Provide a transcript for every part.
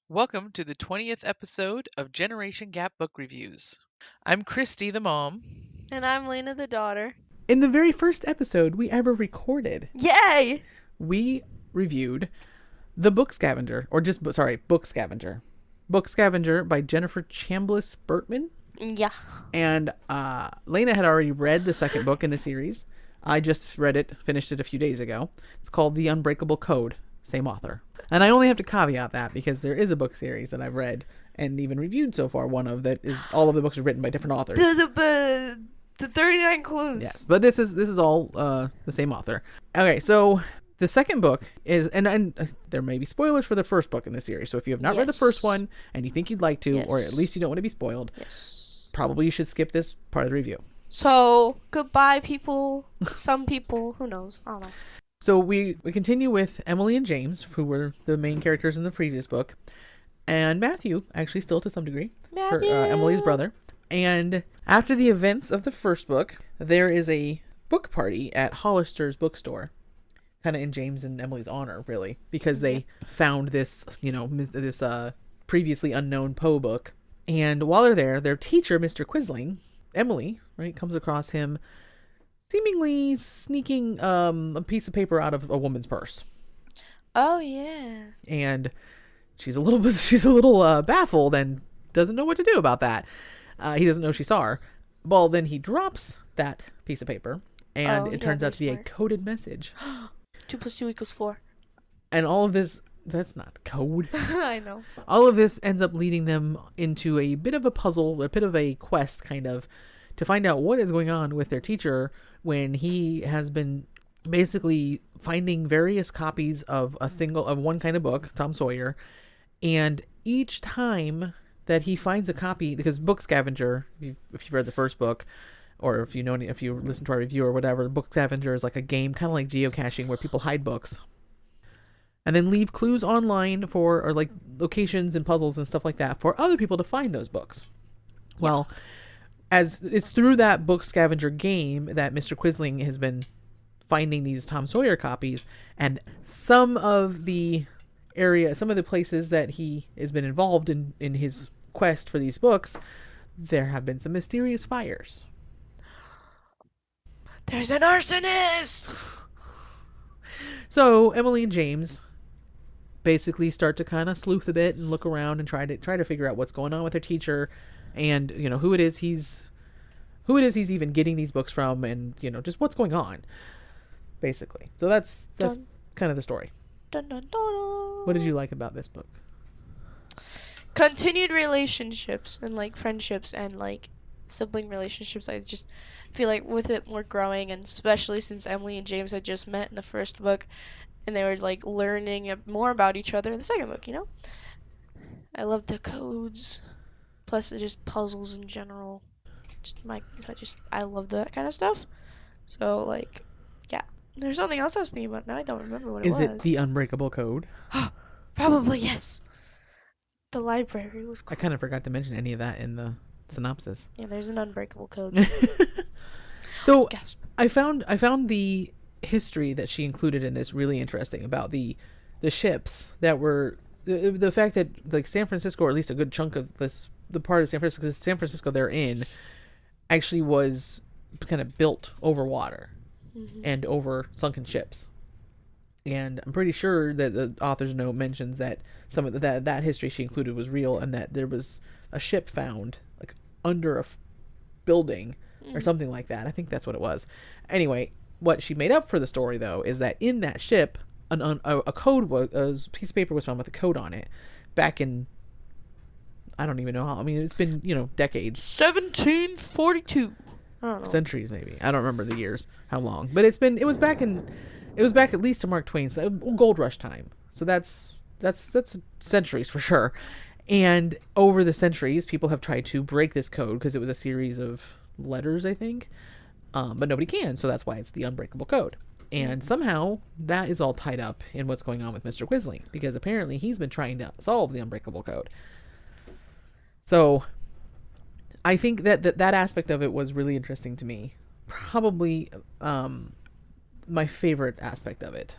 Welcome to the 20th episode of Generation Gap Book Reviews. I'm Kristi, the mom. And I'm Lena, the daughter. In the very first episode we ever recorded, Yay! we reviewed The Book Scavenger, Book Scavenger. Book Scavenger by Jennifer Chambliss Bertman. Yeah. And Lena had already read the second book in the series. I just read it, finished it a few days ago. It's called The Unbreakable Code, same author. And I only have to caveat that because there is a book series that I've read and even reviewed so far, one of that is all of the books are written by different authors. The 39 Clues. Yes, but this is all the same author. Okay, so the second book is, and there may be spoilers for the first book in the series. So if you have not read the first one and you think you'd like to, or at least you don't want to be spoiled, probably you should skip this part of the review. So goodbye, people. Some people, who knows? I don't know. So we continue with Emily and James, who were the main characters in the previous book, and Matthew, actually still to some degree, Emily's brother. And after the events of the first book, there is a book party at Hollister's bookstore, kind of in James and Emily's honor, really, because they found this, this previously unknown Poe book. And while they're there, their teacher, Mr. Quisling, Emily, right, comes across him seemingly sneaking a piece of paper out of a woman's purse. Oh yeah. And she's a little baffled and doesn't know what to do about that. He doesn't know she saw her. Well, then he drops that piece of paper, and it turns out to be a coded message. 2 + 2 = 4. And all of this, that's not code. I know. All of this ends up leading them into a bit of a puzzle, a bit of a quest, kind of, to find out what is going on with their teacher when he has been basically finding various copies of one kind of book, Tom Sawyer, and each time that he finds a copy, because Book Scavenger, if you've read the first book, or if you listen to our review or whatever, Book Scavenger is like a game, kind of like geocaching, where people hide books and then leave clues online or like locations and puzzles and stuff like that for other people to find those books. Well, as it's through that Book Scavenger game that Mr. Quisling has been finding these Tom Sawyer copies, and some of the places that he has been involved in his quest for these books, there have been some mysterious fires. There's an arsonist! So Emily and James basically start to kind of sleuth a bit and look around and try to figure out what's going on with their teacher, and who it is he's even getting these books from, and just what's going on, basically. So that's kind of the story. Dun, dun, dun, dun. What did you like about this book? Continued relationships and like friendships and like sibling relationships. I just feel like with it more growing, and especially since Emily and James had just met in the first book and they were like learning more about each other in the second book. I love the codes, plus just puzzles in general. I love that kind of stuff. So like, yeah, there's something else I was thinking about now. I don't remember what it was. Is it the Unbreakable Code? Probably, yes. The library was cool. I kind of forgot to mention any of that in the synopsis. Yeah, there's an unbreakable code. So I found the history that she included in this really interesting, about the ships that were the fact that like San Francisco, or at least a good chunk of the part of San Francisco they're in, actually was kind of built over water and over sunken ships. And I'm pretty sure that the author's note mentions that some of that history she included was real, and that there was a ship found like under a building or something like that. I think that's what it was. Anyway, what she made up for the story, though, is that in that ship, a piece of paper was found with a code on it back in, I don't even know how. I mean, it's been decades. 1742. I don't know. Centuries, maybe. I don't remember the years, how long, but it was back at least to Mark Twain's Gold Rush time. So that's centuries for sure. And over the centuries, people have tried to break this code because it was a series of letters, I think. But nobody can, so that's why it's the Unbreakable Code. And somehow that is all tied up in what's going on with Mr. Quisling, because apparently he's been trying to solve the Unbreakable Code. So I think that aspect of it was really interesting to me. Probably my favorite aspect of it.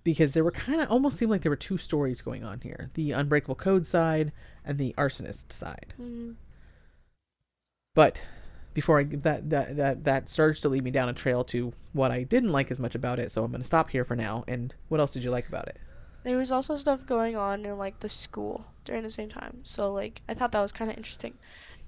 because there were kind of almost seemed like there were two stories going on here: the Unbreakable Code side and the arsonist side. Mm. But before I that starts to lead me down a trail to what I didn't like as much about it, so I'm going to stop here for now. And what else did you like about it? There was also stuff going on in like the school during the same time. So like I thought that was kind of interesting.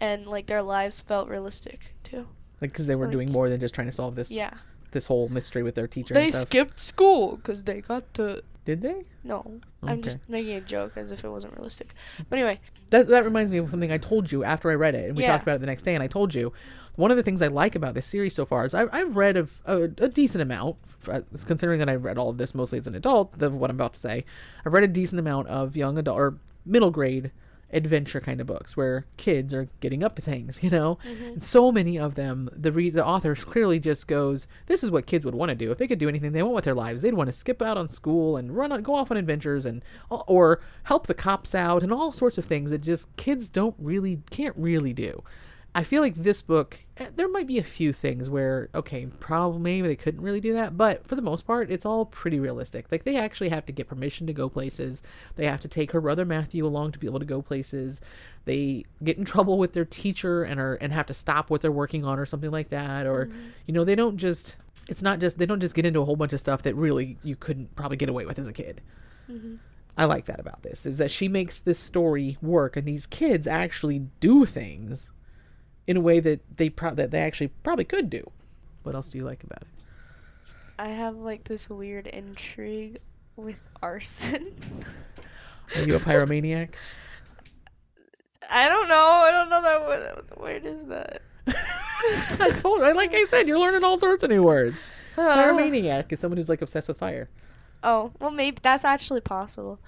And like their lives felt realistic too. Like, because they were doing more than just trying to solve this Yeah. this whole mystery with their teacher They and stuff. skipped school because they got the. Did they? No, I'm Okay. just making a joke as if it wasn't realistic. But anyway, That reminds me of something I told you after I read it, and we Yeah. talked about it the next day, and I told you one of the things I like about this series so far is I've read a decent amount, considering that I read all of this mostly as an adult, of what I'm about to say. I've read a decent amount of young adult or middle grade adventure kind of books where kids are getting up to things, you know? And so many of them, the author clearly just goes, this is what kids would want to do. If they could do anything they want with their lives, they'd want to skip out on school and go off on adventures and or help the cops out and all sorts of things that just kids can't really do. I feel like this book, there might be a few things where, okay, probably maybe they couldn't really do that, but for the most part, it's all pretty realistic. Like, they actually have to get permission to go places. They have to take her brother Matthew along to be able to go places. They get in trouble with their teacher and have to stop what they're working on or something like that. Or, you know, they don't just get into a whole bunch of stuff that really you couldn't probably get away with as a kid. I like that about this, is that she makes this story work, and these kids actually do things in a way that they actually probably could do. What else do you like about it? I have like this weird intrigue with arson. Are you a pyromaniac? I don't know that word. Where is that? Like I said, you're learning all sorts of new words. Pyromaniac is someone who's like obsessed with fire. Oh, well, maybe that's actually possible.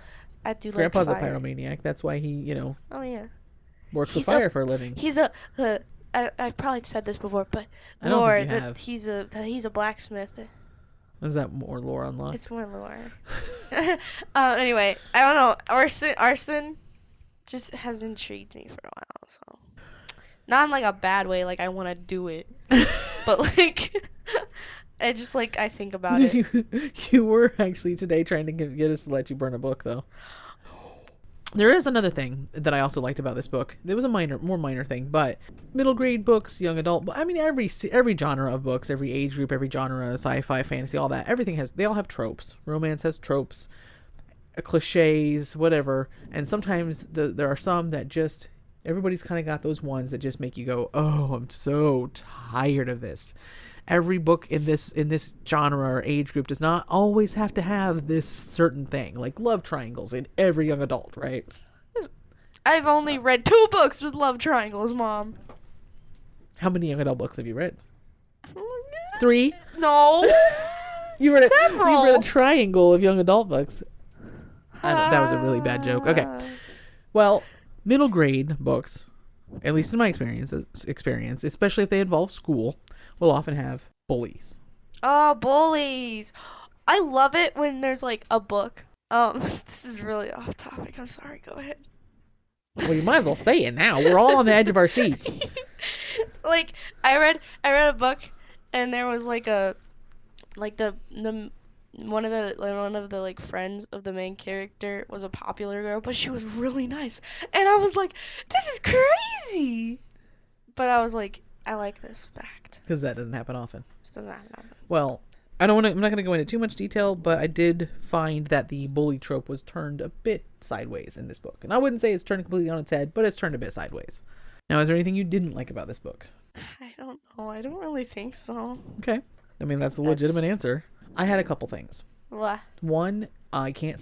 I do Grandpa's like a fire. pyromaniac. That's why he, Oh yeah. works with He's fire for a living. He's I've probably said this before, but I don't lore think you have. he's a blacksmith. Is that more lore unlocked? It's more lore. Anyway, I don't know. Arson just has intrigued me for a while, so not in like a bad way, like I want to do it, but like I just like I think about it. You were actually today trying to get us to let you burn a book, though. There is another thing that I also liked about this book. It was a more minor thing, but middle grade books, young adult. I mean, every genre of books, every age group, every genre, sci-fi, fantasy, all that. They all have tropes. Romance has tropes, cliches, whatever. And sometimes there are some that just everybody's kind of got those ones that just make you go, "Oh, I'm so tired of this." Every book in this genre or age group does not always have to have this certain thing, like love triangles in every young adult, right? I've only read 2 books with love triangles, Mom. How many young adult books have you read? 3? No. You read Several. a triangle of young adult books. That was a really bad joke. Okay. Well, middle grade books, at least in my experience, especially if they involve school, will often have bullies. Oh, bullies. I love it when there's like a book. This is really off topic. I'm sorry. Go ahead. Well, you might as well say it now. We're all on the edge of our seats. Like I read a book, and there was like the one of the like friends of the main character was a popular girl, but she was really nice, and I was like, this is crazy. But I was like, I like this fact. Because that doesn't happen often. This doesn't happen. Well, I'm not going to go into too much detail, but I did find that the bully trope was turned a bit sideways in this book. And I wouldn't say it's turned completely on its head, but it's turned a bit sideways. Now, is there anything you didn't like about this book? I don't know. I don't really think so. Okay. I mean, that's a legitimate answer. I had a couple things. What? One, I can't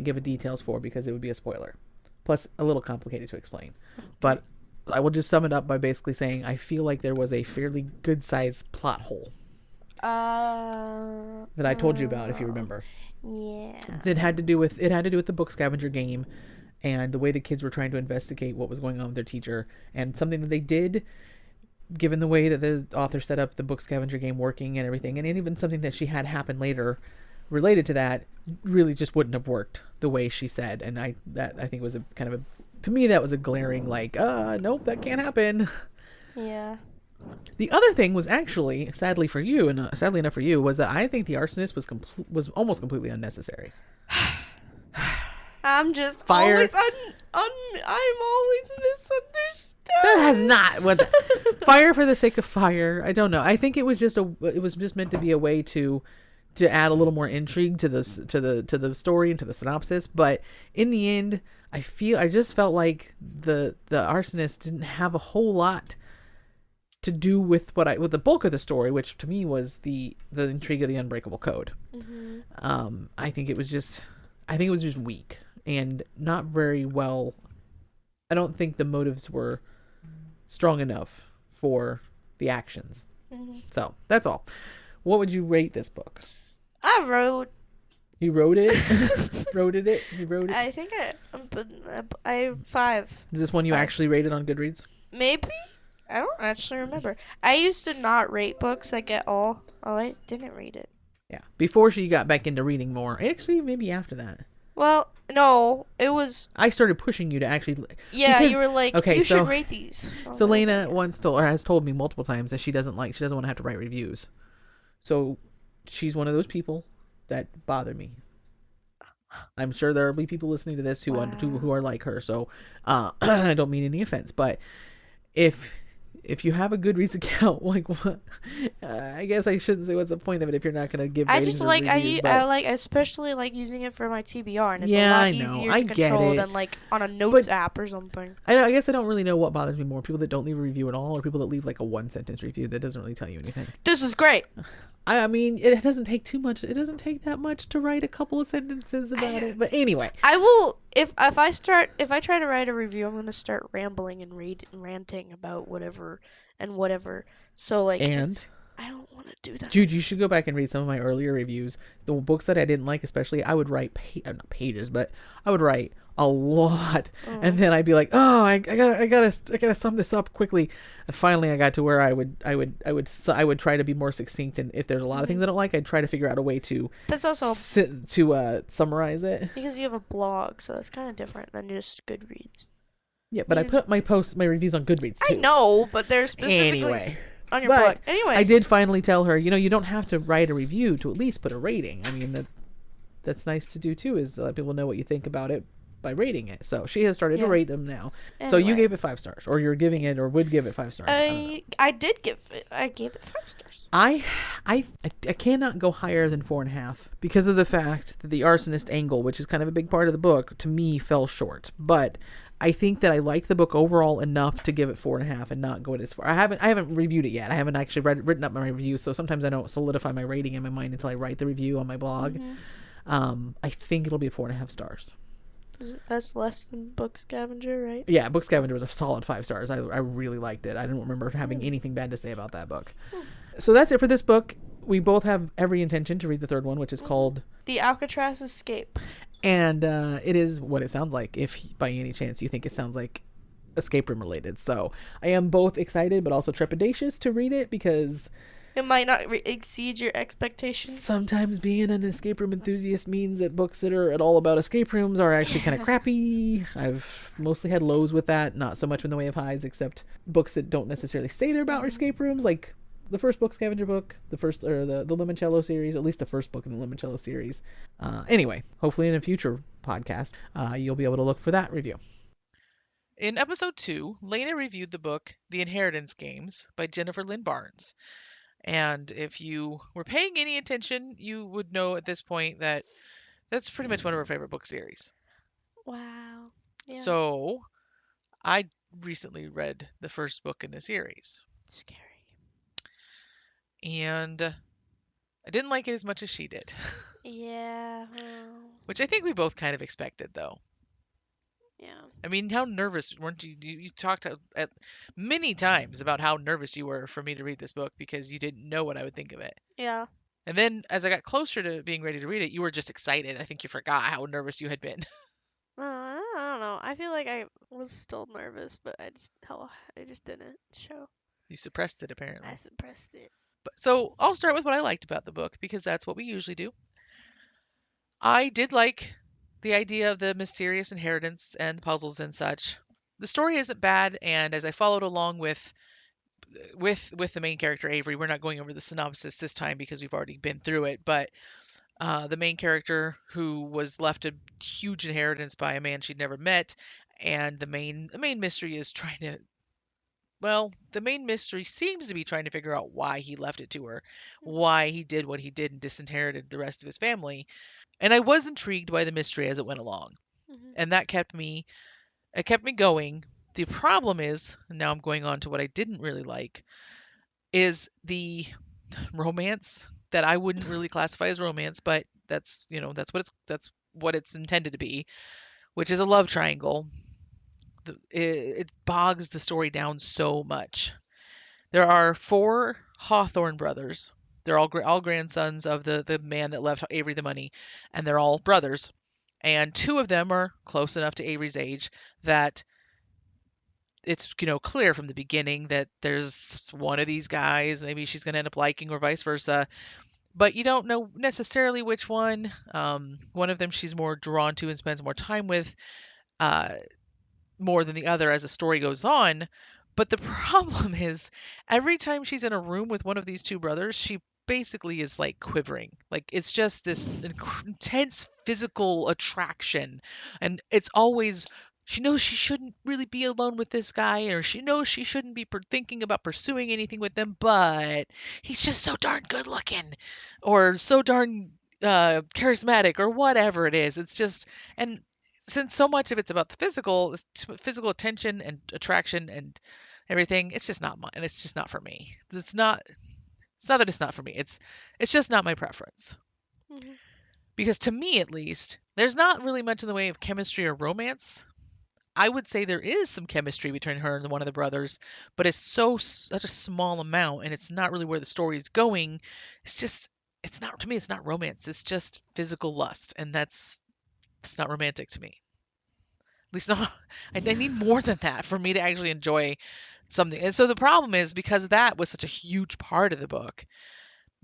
give details for because it would be a spoiler. Plus, a little complicated to explain. But I will just sum it up by basically saying I feel like there was a fairly good-sized plot hole that I told you about, if you remember. Yeah. It had to do with the book scavenger game and the way the kids were trying to investigate what was going on with their teacher, and something that they did, given the way that the author set up the book scavenger game working and everything, and even something that she had happen later related to that, really just wouldn't have worked the way she said. And I think was to me that was a glaring, like, nope, that can't happen. Yeah. The other thing was actually, sadly for you, and sadly enough for you, was that I think the arsonist was almost completely unnecessary. I'm just Fire. always I'm always misunderstood. That has not what the, fire for the sake of fire. I don't know. I think it was just meant to be a way to add a little more intrigue to the story and to the synopsis. But in the end, I just felt like the arsonist didn't have a whole lot to do with with the bulk of the story, which to me was the intrigue of the Unbreakable Code. Mm-hmm. I think it was just weak and not very well. I don't think the motives were strong enough for the actions. Mm-hmm. So that's all. What would you rate this book? I wrote. You wrote it. Wrote it. You wrote it. I think I 5. Is this one you 5. actually rated on Goodreads? Maybe. I don't actually remember. I used to not rate books like at all. Oh, I didn't read it. Yeah. Before she got back into reading more. Actually, maybe after that. Well, no, it was. I started pushing you to actually. Yeah, because, you were like, okay, you so, should rate these. So Lena has told me multiple times that she doesn't want to have to write reviews. So she's one of those people that bother me. I'm sure there will be people listening to this who are like her. So I don't mean any offense, but if you have a Goodreads account, like what? I guess I shouldn't say what's the point of it if you're not going to give. I ratings just or like reviews, I like especially like using it for my TBR, and it's Yeah, a lot I know. easier I to get control it. than like on a notes app or something. I guess I don't really know what bothers me more: people that don't leave a review at all, or people that leave like a 1-sentence review that doesn't really tell you anything. This was great. I mean, it doesn't take too much. It doesn't take that much to write a couple of sentences about it. But anyway, I will if I try to write a review, I'm gonna start rambling and ranting about whatever. So like, and I don't want to do that. dude, you should go back and read some of my earlier reviews. The books that I didn't like, especially, I would write not pages, but I would write a lot, and then I'd be like, oh, I gotta sum this up quickly. And finally, I got to where I would try to be more succinct, and if there's a lot of things I don't like, I'd try to figure out a way to That's also summarize it. because you have a blog, so it's kind of different than just Goodreads. Yeah, but I put my reviews on Goodreads too. I know, but they're specifically on your blog. Anyway, I did finally tell her, you don't have to write a review to at least put a rating. I mean, that's nice to do too, is let people know what you think about it by rating it. So she has started to rate them now. Anyway. So you gave it 5 stars, or you're giving it, or would give it 5 stars. I gave it 5 stars. I cannot go higher than 4.5 because of the fact that the arsonist angle, which is kind of a big part of the book, to me fell short. But I think that I liked the book overall enough to give it 4.5 and not go as far. I haven't reviewed it yet. I haven't actually written up my review, so sometimes I don't solidify my rating in my mind until I write the review on my blog. I think it'll be 4.5 stars. That's less than Book Scavenger, right? Yeah, Book Scavenger was a solid 5 stars. I really liked it. I didn't remember having anything bad to say about that book. So that's it for this book. We both have every intention to read the third one, which is called The Alcatraz Escape. And it is what it sounds like, if by any chance you think it sounds like escape room related. So I am both excited but also trepidatious to read it because it might not exceed your expectations. Sometimes being an escape room enthusiast means that books that are at all about escape rooms are actually kind of crappy. I've mostly had lows with that, not so much in the way of highs, except books that don't necessarily say they're about escape rooms, like the first Book Scavenger book, the Limoncello series, at least the first book in the Limoncello series. Anyway, hopefully in a future podcast, you'll be able to look for that review. In episode 2, Lena reviewed the book The Inheritance Games by Jennifer Lynn Barnes. And if you were paying any attention, you would know at this point that that's pretty much one of our favorite book series. Wow. Yeah. So, I recently read the first book in the series. Scary. And I didn't like it as much as she did. Yeah. Which I think we both kind of expected, though. Yeah. I mean, how nervous weren't you? You talked at many times about how nervous you were for me to read this book because you didn't know what I would think of it. Yeah. And then as I got closer to being ready to read it, you were just excited. I think you forgot how nervous you had been. I don't know. I feel like I was still nervous, but I just didn't show. You suppressed it, apparently. I suppressed it. So I'll start with what I liked about the book because that's what we usually do. I did like the idea of the mysterious inheritance and puzzles and such. The story isn't bad, and as I followed along with with the main character Avery. We're not going over the synopsis this time because we've already been through it, but the main character who was left a huge inheritance by a man she'd never met, and the main mystery is trying to, well, the main mystery seems to be trying to figure out why he left it to her, why he did what he did and disinherited the rest of his family. And I was intrigued by the mystery as it went along, Mhm. and that kept me going. The problem is, and now I'm going on to what I didn't really like, is the romance that I wouldn't really classify as romance, but that's what it's intended to be, which is a love triangle. It bogs the story down so much. There are four Hawthorne brothers. They're all grandsons of the man that left Avery the money, and they're all brothers. And two of them are close enough to Avery's age that it's clear from the beginning that there's one of these guys maybe she's going to end up liking, or vice versa, but you don't know necessarily which one. One of them she's more drawn to and spends more time with, uh, more than the other as the story goes on. But the problem is, every time she's in a room with one of these two brothers, she basically is like quivering. Like it's just this intense physical attraction. And it's always, she knows she shouldn't really be alone with this guy, or she knows she shouldn't be thinking about pursuing anything with him, but he's just so darn good looking, or so darn charismatic, or whatever it is. It's just, and since so much of it's about the physical attention and attraction and everything, it's just not mine. It's just not for me. It's not that it's not for me. It's just not my preference. Mhm. Because to me at least, there's not really much in the way of chemistry or romance. I would say there is some chemistry between her and one of the brothers, but it's such a small amount, and it's not really where the story is going. It's not, to me, it's not romance. It's just physical lust, and it's not romantic to me. At least not. I need more than that for me to actually enjoy something. And so the problem is, because that was such a huge part of the book,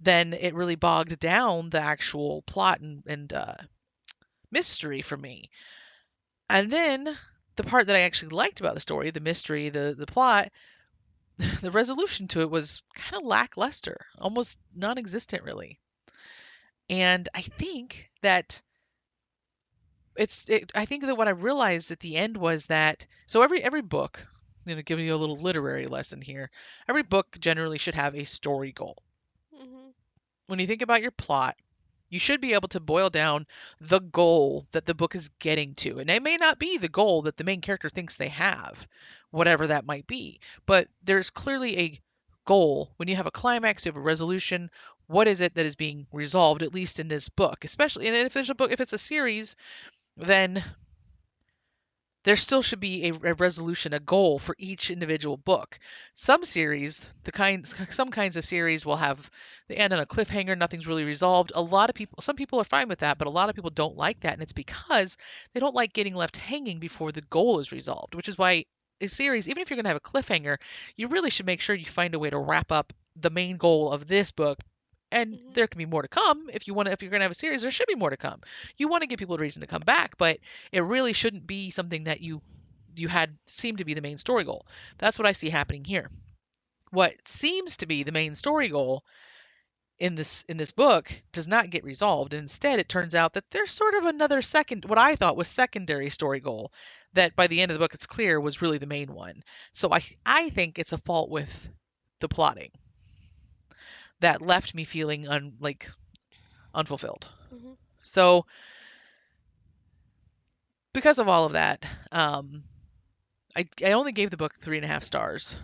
then it really bogged down the actual plot and mystery for me. And then the part that I actually liked about the story, the mystery, the plot, the resolution to it was kind of lackluster, almost non-existent, really. And I think that what I realized at the end was that, so every book, giving you a little literary lesson here, every book generally should have a story goal. Mhm. When you think about your plot, you should be able to boil down the goal that the book is getting to. And it may not be the goal that the main character thinks they have, whatever that might be. But there's clearly a goal. When you have a climax, you have a resolution. What is it that is being resolved, at least in this book? Especially, and if there's a book, if it's a series, then there still should be a resolution, a goal for each individual book. Some kinds of series will have the end on a cliffhanger, nothing's really resolved. Some people are fine with that, but a lot of people don't like that, and it's because they don't like getting left hanging before the goal is resolved, which is why a series, even if you're going to have a cliffhanger, you really should make sure you find a way to wrap up the main goal of this book. And Mhm. there can be more to come. If you're going to have a series, there should be more to come. You want to give people a reason to come back, but it really shouldn't be something that you had seem to be the main story goal. That's what I see happening here. What seems to be the main story goal in this book does not get resolved. Instead, it turns out that there's sort of another second, what I thought was secondary story goal, that by the end of the book it's clear was really the main one. So I think it's a fault with the plotting that left me feeling unfulfilled. Mhm. So because of all of that, I only gave the book 3.5 stars.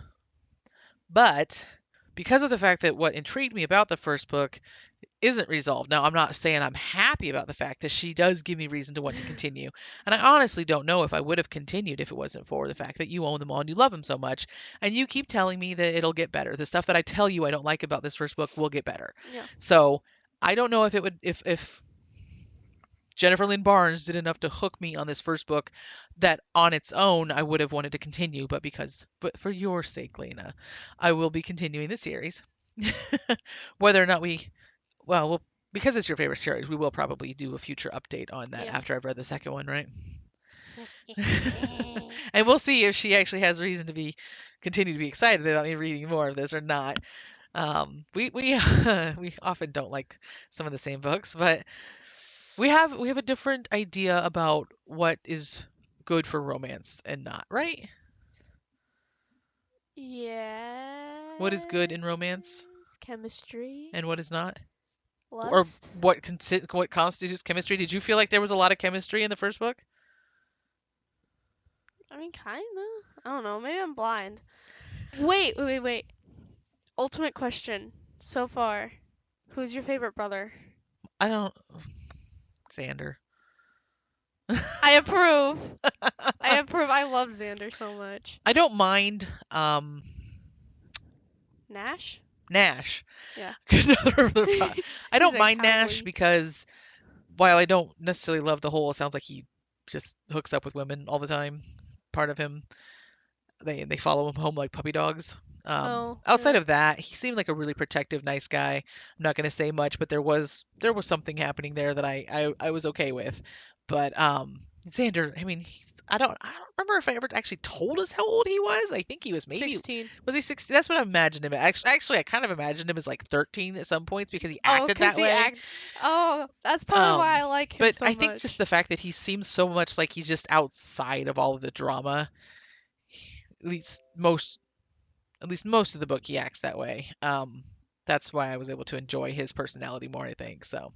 But because of the fact that what intrigued me about the first book isn't resolved. Now, I'm not saying I'm happy about the fact that she does give me reason to want to continue. And I honestly don't know if I would have continued if it wasn't for the fact that you own them all and you love them so much. And you keep telling me that it'll get better. The stuff that I tell you I don't like about this first book will get better. Yeah. So I don't know if it would, if Jennifer Lynn Barnes did enough to hook me on this first book, that on its own I would have wanted to continue, but for your sake, Lena, I will be continuing the series. Whether or not we'll, because it's your favorite series, we will probably do a future update on that Yeah. after I've read the second one, right? And we'll see if she actually has reason to continue to be excited about me reading more of this or not. We we often don't like some of the same books, but we have a different idea about what is good for romance and not, right? Yeah. What is good in romance Chemistry. and what is not? Or Lust. what constitutes chemistry? Did you feel like there was a lot of chemistry in the first book? I mean, kinda. I don't know. Maybe I'm blind. Wait. Ultimate question. So far, who's your favorite brother? I don't. Xander. I approve. I approve. I love Xander so much. I don't mind Nash? Nash. Yeah. I don't He's a mind Nash cowboy. because while I don't necessarily love the whole, it sounds like he just hooks up with women all the time. Part of him, they follow him home like puppy dogs. Oh, Outside yeah. of that, he seemed like a really protective, nice guy. I'm not gonna say much, but there was something happening there that I was okay with. But Xander, I mean, I don't remember if I ever actually told us how old he was. I think he was maybe 16. was he 16? That's what I imagined him. Actually, I kind of imagined him as like 13 at some points because he Oh, acted 'cause that he way. act. Oh, that's part of why Um, I like him but so I think just much. the fact that he seems so much like he's just outside of all of the drama, at least most at least most of the book he acts that way. That's why I was able to enjoy his personality more, I think. So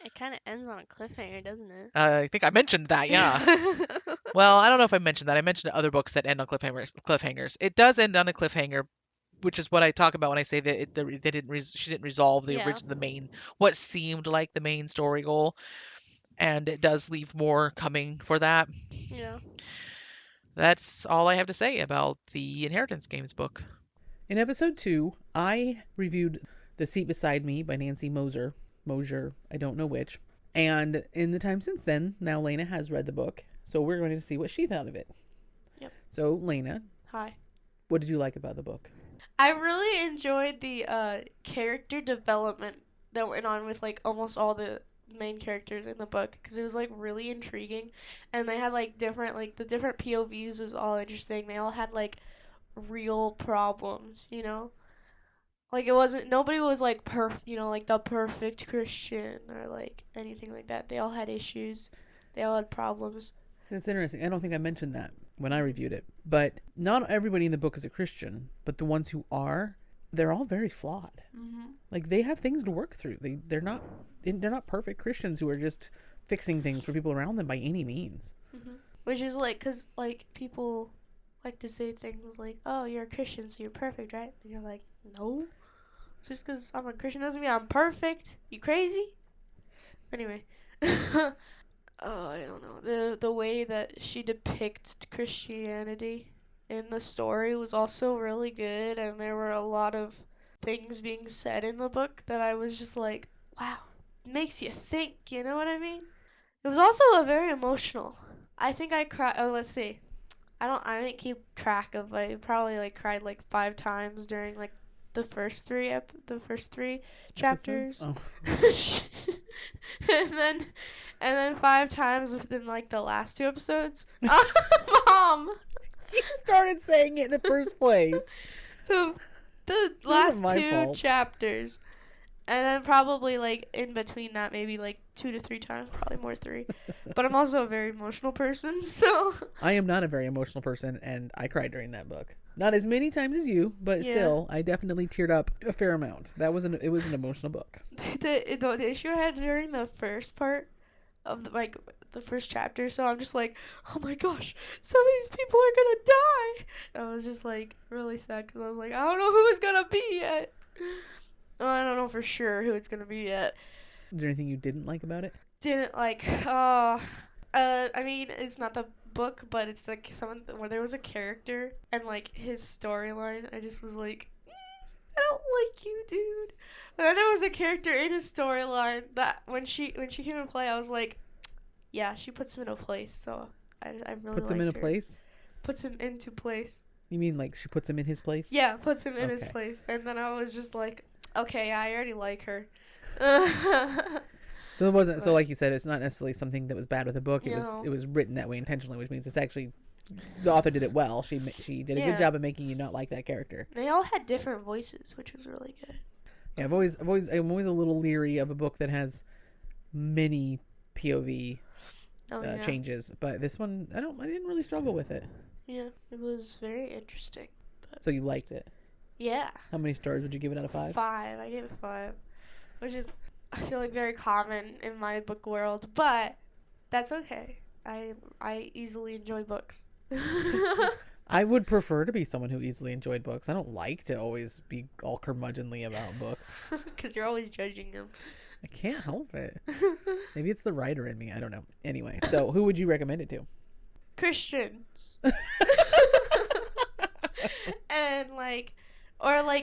It kind of ends on a cliffhanger, doesn't it? I think I mentioned that, yeah. Well, I don't know if I mentioned that. I mentioned other books that end on cliffhangers. It does end on a cliffhanger, which is what I talk about when I say that she didn't resolve Yeah. the main what seemed like the main story goal, and it does leave more coming for that. Yeah. That's all I have to say about the Inheritance Games book. In episode 2, I reviewed The Seat Beside Me by Nancy Moser. Moser, I don't know which. And in the time since then, now Lena has read the book, so we're going to see what she thought of it. Yep. So, Lena, Hi. what did you like about the book? I really enjoyed the character development that went on with like almost all the main characters in the book because it was like really intriguing, and they had like the different POVs was all interesting. They all had like real problems, you know? Like it wasn't nobody was like like the perfect Christian or like anything like that. They all had issues. They all had problems. That's interesting. I don't think I mentioned that when I reviewed it. But not everybody in the book is a Christian, but the ones who are, they're all very flawed. Mhm. Like they have things to work through. They're not perfect Christians who are just fixing things for people around them by any means. Mhm. Which is like cuz like people like to say things like, "Oh, you're a Christian, so you're perfect, right?" And you're like, "No. Just cuz I'm a Christian doesn't mean I'm perfect. You crazy?" Anyway. Oh, I don't know. The way that she depicts Christianity in the story was also really good, and there were a lot of things being said in the book that I was just like, wow, it makes you think, you know what I mean? It was also a very emotional. I think I cried. Oh, let's see. I didn't keep track of. I probably like cried like 5 times during like the first three Episodes? chapters. Oh. and then and then 5 times within like the last 2 episodes. Mom, You started saying it in the first place. the the It wasn't last my two fault. chapters, and then probably like in between that maybe like 2 to 3 times, probably more 3. But I'm also a very emotional person, so I am not a very emotional person, and I cried during that book. Not as many times as you, but Yeah. still, I definitely teared up a fair amount. It was an emotional book. the issue I had during the first part of the first chapter, so I'm just like, oh my gosh, some of these people are gonna die. I was just like really sad because I was like, I don't know who it's gonna be yet. Oh, I don't know for sure who it's gonna be yet. Is there anything you didn't like about it? Didn't like, I mean, it's not the book, but it's like someone where there was a character and like his storyline. I just was like, I don't like you, dude. But then there was a character in his storyline that when she came to play, I was like, yeah, she puts him in a place. So I really Puts him in a liked her. place? Puts him into place. You mean like she puts him in his place? Yeah, puts him in his Okay. place. And then I was just like, okay, I already like her. So it wasn't. So But like you said, it's not necessarily something that was bad with the book. no. It was written that way intentionally, which means it's actually the author did it well. She did a good Yeah. job of making you not like that character. They all had different voices, which was really good. Yeah, I'm always a little leery of a book that has many POV Oh yeah. changes, but this one I didn't really struggle with it. Yeah, it was very interesting. So you liked it? Yeah. How many stars would you give it out of 5? 5. I gave it 5, which is I feel like very common in my book world, but that's okay. I easily enjoy books. I would prefer to be someone who easily enjoyed books. I don't like to always be all curmudgeonly about books. Because you're always judging them. I can't help it. Maybe it's the writer in me. I don't know. Anyway, so who would you recommend it to? Christians. And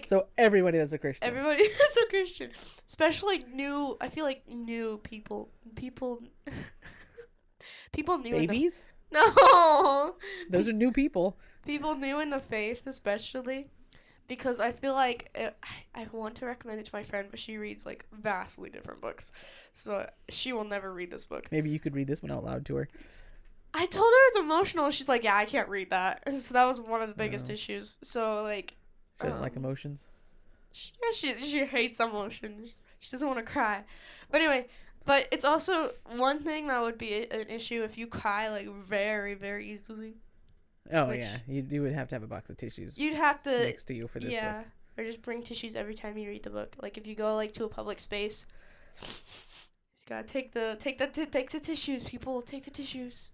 So everybody that's a Christian. everybody is a Christian, especially new. I feel like new people new. Babies? No, Those are new people. people new in the faith, especially because I feel like I want to recommend it to my friend, but she reads like vastly different books, so she will never read this book. Maybe you could read this one out loud to her. I told her it's emotional. She's like, yeah, I can't read that. And so that was one of the biggest No. issues. So like, She doesn't like emotions. she hates emotions. She doesn't want to cry. But anyway, but it's also one thing that would be an issue if you cry like very, very easily. Oh Which- yeah, you would have to have a box of tissues You'd have to, next to you for this yeah, book. or just bring tissues every time you read the book. Like if you go like to a public space, you gotta take the tissues, people. Take the tissues.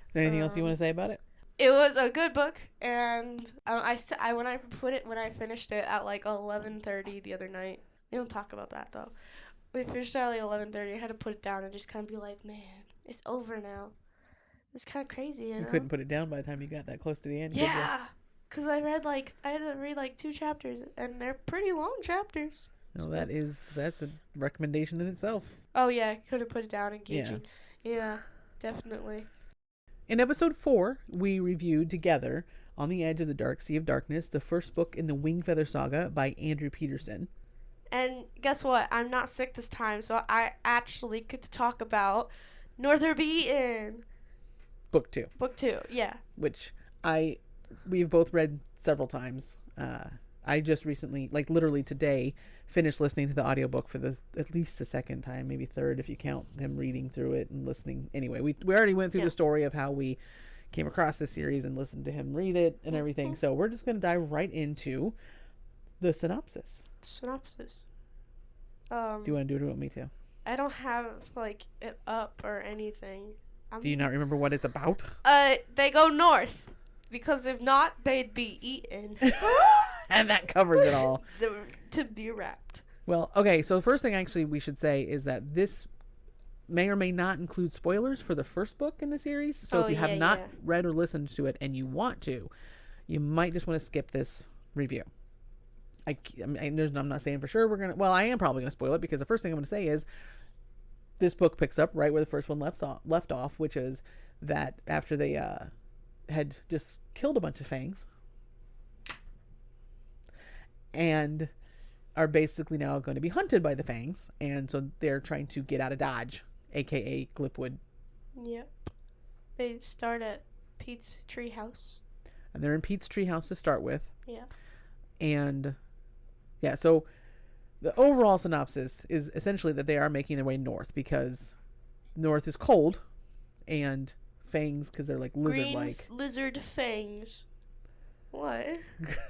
Is there anything else you want to say about it? It was a good book, and when I finished it at like 11:30 the other night. We don't talk about that though. We finished it at like 11:30. I had to put it down and just kind of be like, man, it's over now. It's kind of crazy, you You know? couldn't put it down by the time you got that close to the end. could ya? Yeah, cause I had to read like 2 chapters, and they're pretty long chapters. No, that's a recommendation in itself. Oh yeah, I could have put it down engaging. Yeah, definitely. In episode 4, we reviewed together On the Edge of the Dark Sea of Darkness, the first book in the Wingfeather Saga by Andrew Peterson. And guess what? I'm not sick this time, so I actually get to talk about Northrop Eaton. Book 2. Book 2, yeah. Which we've both read several times. I just recently, like literally today, finished listening to the audiobook for at least the second time, maybe third if you count him reading through it and listening. Anyway, we already went through the story of how we came across this series and listened to him read it and everything. So we're just going to dive right into the synopsis. Synopsis. Do you want to do it or want me to? I don't have like it up or anything. Do you not remember what it's about? They go north, because if not, they'd be eaten. And that covers it all. To be wrapped. Well, okay, so the first thing actually we should say is that this may or may not include spoilers for the first book in the series. So if you have not read or listened to it and you want to, you might just want to skip this review. I'm not saying for sure I am probably going to spoil it, because the first thing I'm going to say is this book picks up right where the first one left off, which is that after they had just killed a bunch of fangs and are basically now going to be hunted by the fangs, and so they're trying to get out of Dodge, aka Glipwood. Yep. They start at Pete's treehouse. And they're in Pete's treehouse to start with. Yeah. And yeah, so the overall synopsis is essentially that they are making their way north, because north is cold, and fangs, because they're like lizard-like. Green lizard fangs. What?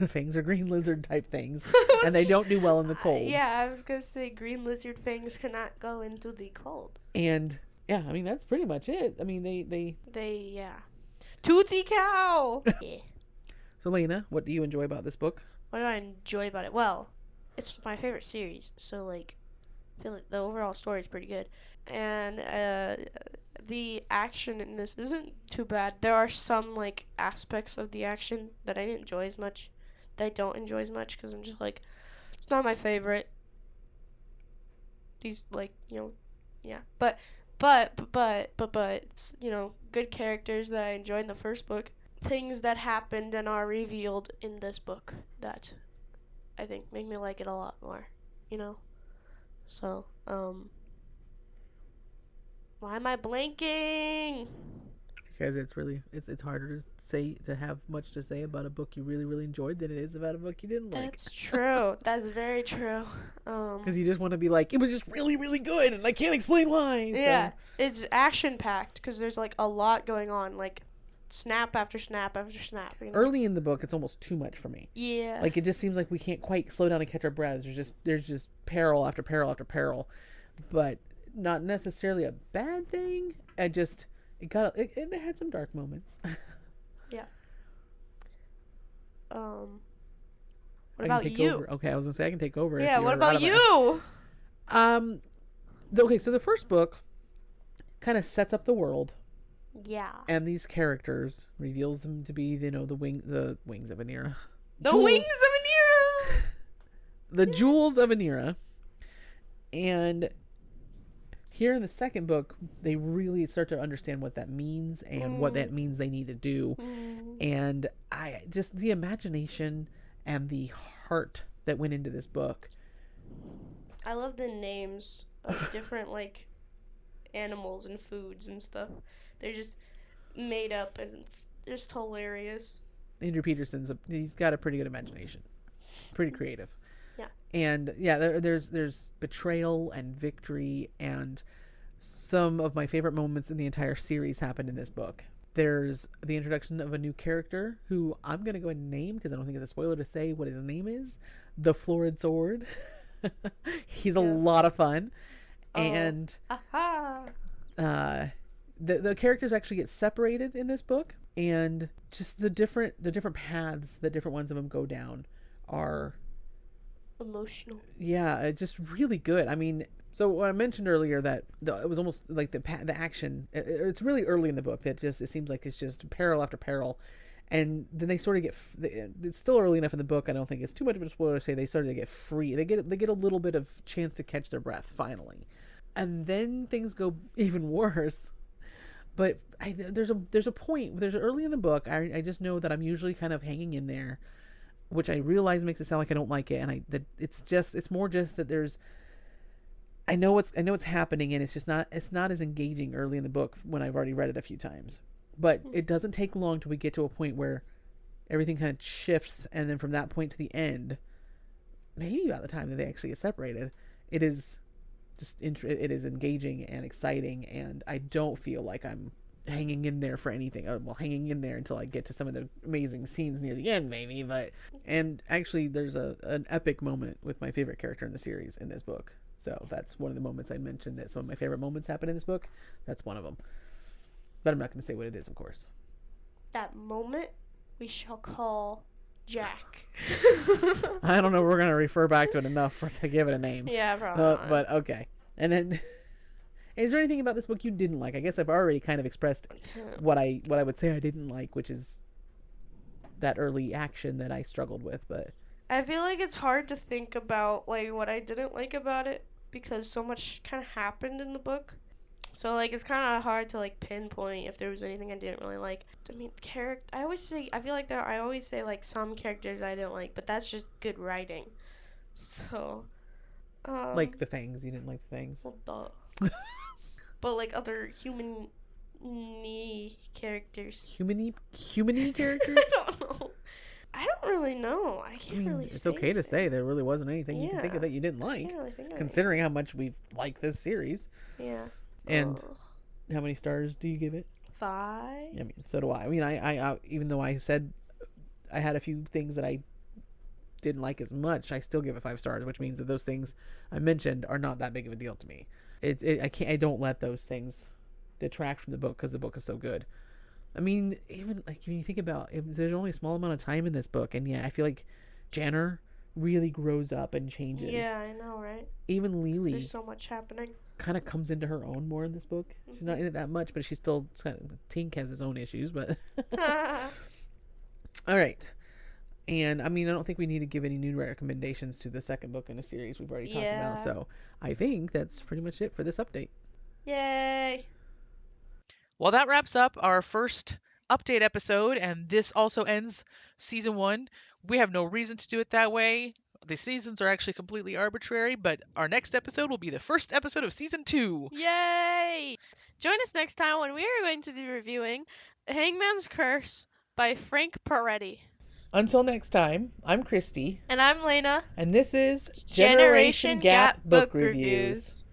Fangs are green lizard type things, and they don't do well in the cold. Yeah, I was gonna say green lizard fangs cannot go into the cold. And yeah, I mean that's pretty much it. I mean they yeah. Toothy cow. Yeah. So Lena, what do you enjoy about this book? What do I enjoy about it? Well, it's my favorite series, so like I feel like the overall story is pretty good. And the action in this isn't too bad. There are some like aspects of the action that I didn't enjoy as much, that I don't enjoy as much, because I'm just like, it's not my favorite. These like, yeah. But it's, good characters that I enjoyed in the first book. Things that happened and are revealed in this book that I think make me like it a lot more, So, Why am I blanking? Because it's harder to have much to say about a book you really enjoyed than it is about a book you didn't like. That's true. That's very true. Because you just want to be like, it was just really good, and I can't explain why. Yeah, So. it's action packed because there's like a lot going on, like snap after snap after snap. Early in the book, it's almost too much for me. Yeah. Like it just seems like we can't quite slow down and catch our breaths. There's just peril after peril after peril, but not necessarily a bad thing. It had some dark moments. Yeah. What I about can take you? over. Okay, I was gonna say I can take over. Yeah. What about you? Okay, so the first book kind of sets up the world. Yeah. And these characters reveals them to be, the wings of an era. The wings of an era. The jewels of an era. And here in the second book, they really start to understand what that means and what that means they need to do. And the imagination and the heart that went into this book. I love the names of different like animals and foods and stuff. They're just made up and just hilarious. Andrew Peterson's he's got a pretty good imagination. Pretty creative. Yeah. And yeah, there's betrayal and victory, and some of my favorite moments in the entire series happened in this book. There's the introduction of a new character who I'm going to go ahead and name because I don't think it's a spoiler to say what his name is. The Florid Sword. He's a lot of fun. And the characters actually get separated in this book, and just the different paths that different ones of them go down are emotional. Yeah, just really good. I mean, so what I mentioned earlier that it was almost like the action. It's really early in the book that it seems like it's just peril after peril, and then they sort of get. It's still early enough in the book. I don't think it's too much of a spoiler to say they started to get free. They get a little bit of chance to catch their breath finally, and then things go even worse. But there's a point. There's early in the book. I just know that I'm usually kind of hanging in there, which I realize makes it sound like I don't like it, and it's more just that there's. I know it's happening, and it's not as engaging early in the book when I've already read it a few times. But it doesn't take long till we get to a point where everything kind of shifts, and then from that point to the end, maybe by the time that they actually get separated, it is engaging and exciting, and I don't feel like I'm hanging in there for anything. Well, hanging in there until I get to some of the amazing scenes near the end, maybe. And actually, there's an epic moment with my favorite character in the series in this book. So that's one of the moments I mentioned that some of my favorite moments happen in this book. That's one of them. But I'm not going to say what it is, of course. That moment we shall call Jack. I don't know. We're going to refer back to it enough to give it a name. Yeah, probably. But okay. And then, is there anything about this book you didn't like? I guess I've already kind of expressed what I would say I didn't like, which is that early action that I struggled with. But I feel like it's hard to think about like what I didn't like about it because so much kind of happened in the book. So like it's kind of hard to like pinpoint if there was anything I didn't really like. I mean, I always say like some characters I didn't like, but that's just good writing. So like the Fangs, you didn't like the Fangs. Well, duh. But like other human characters. Human characters? I don't know. I don't really know. I can't really say. It's okay to say there really wasn't anything you can think of Yeah. that you didn't like, I can't really think of considering how much we like this series. Yeah. And how many stars do you give it? 5. I mean, so do I. I mean, I even though I said I had a few things that I didn't like as much, I still give it 5 stars, which means that those things I mentioned are not that big of a deal to me. I don't let those things detract from the book because the book is so good. I mean, even like when you think about it, there's only a small amount of time in this book, and yeah, I feel like Janner really grows up and changes. Yeah, I know, right? Even Lily, there's so much happening. Kind of comes into her own more in this book. She's not in it that much, but she's still Tink has his own issues. But all right, and I mean, I don't think we need to give any new recommendations to the second book in the series we've already talked about. So I think that's pretty much it for this update. Yay! Well, that wraps up our first update episode, and this also ends season 1. We have no reason to do it that way. The seasons are actually completely arbitrary, but our next episode will be the first episode of season 2. Yay! Join us next time when we are going to be reviewing Hangman's Curse by Frank Peretti. Until next time, I'm Kristi. And I'm Lena. And this is Generation Gap Book Reviews.